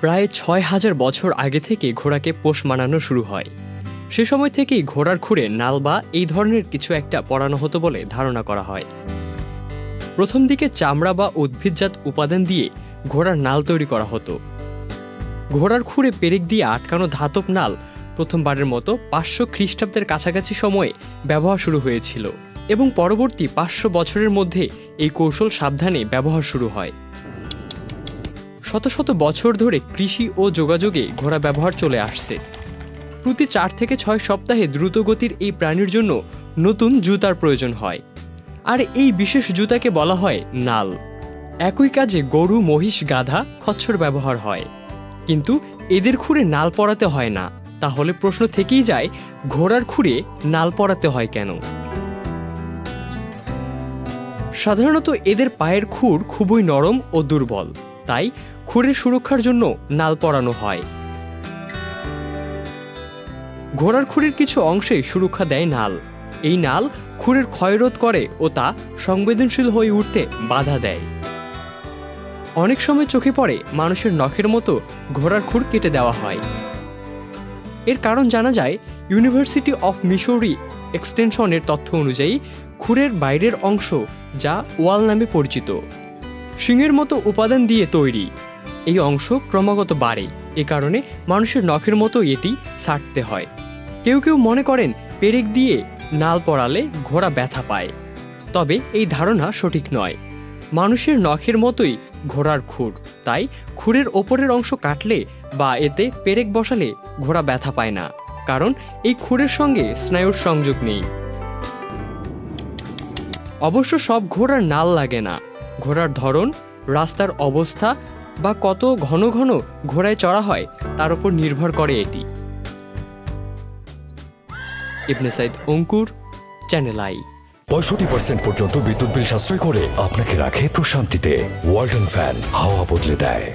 প্রায় ৬,০০০ বছর আগে থেকে ঘোড়াকে পোষ মানানো শুরু হয়। সে সময় থেকেই ঘোড়ার খুরে নাল বা এই ধরনের কিছু একটা পরানো হতো বলে ধারণা করা হয়। প্রথম দিকে চামড়া বা উদ্ভিদজাত উপাদান দিয়ে ঘোড়ার নাল তৈরি করা হতো। ঘোড়ার খুরে পেরেক দিয়ে আটকানো ধাতব নাল প্রথমবারের মতো ৫০০ খ্রিস্টাব্দের কাছাকাছি সময়ে ব্যবহার শুরু হয়েছিল এবং পরবর্তী ৫০০ বছরের মধ্যে এই কৌশল সাবধানে ব্যবহার শুরু হয়। শত শত বছর ধরে কৃষি ও যোগাযোগে ঘোড়া ব্যবহার চলে আসছে। প্রতি ৪ থেকে ৬ সপ্তাহে দ্রুতগতির এই প্রাণীর জন্য নতুন জুতার প্রয়োজন হয়, আর এই বিশেষ জুতাকে বলা হয় নাল। একই কাজে গরু, মহিষ, গাধা, খচ্চর ব্যবহার হয়, কিন্তু এদের খুরে নাল পরাতে হয় না। তাহলে প্রশ্ন থেকেই যায়, ঘোড়ার খুরে নাল পরাতে হয় কেন? সাধারণত এদের পায়ের খুর খুবই নরম ও দুর্বল, তাই খুরের সুরক্ষার জন্য নাল পরানো হয়। ঘোড়ার খুরের কিছু অংশে সুরক্ষা দেয় নাল। এই নাল খুরের ক্ষয়রোধ করে ও তা সংবেদনশীল হয়ে উঠতে বাধা দেয়। অনেক সময় চোখে পড়ে মানুষের নখের মতো ঘোড়ার খুর কেটে দেওয়া হয়। এর কারণ জানা যায় ইউনিভার্সিটি অফ মিসৌরি এক্সটেনশনের তথ্য অনুযায়ী খুরের বাইরের অংশ, যা ওয়াল নামে পরিচিত, শিংয়ের মতো উপাদান দিয়ে তৈরি। এই অংশ ক্রমাগত বাড়ে, এ কারণে মানুষের নখের মতো এটি ছাঁটতে হয়। কেউ কেউ মনে করেন পেরেক দিয়ে নাল পরালে ঘোড়া ব্যথা পায়, তবে এই ধারণা সঠিক নয়। মানুষের নখের মতোই ঘোড়ার খুর, তাই খুরের ওপরের অংশ কাটলে বা এতে পেরেক বসালে ঘোড়া ব্যথা পায় না, কারণ এই খুরের সঙ্গে স্নায়ুর সংযোগ নেই। অবশ্য সব ঘোড়ার নাল লাগে না। ঘোড়ার ধরন, রাস্তার অবস্থা বা কত ঘন ঘন ঘোড়ায় চড়া হয় তার উপর নির্ভর করে এটি। ইবনে সাইদ অঙ্কুর, চ্যানেল আই। ৬৫% পর্যন্ত বিদ্যুৎ বিল সাশ্রয় করে আপনাকে রাখে প্রশান্তিতে। ওয়ালটন ফ্যান হাওয়া বদলে দেয়।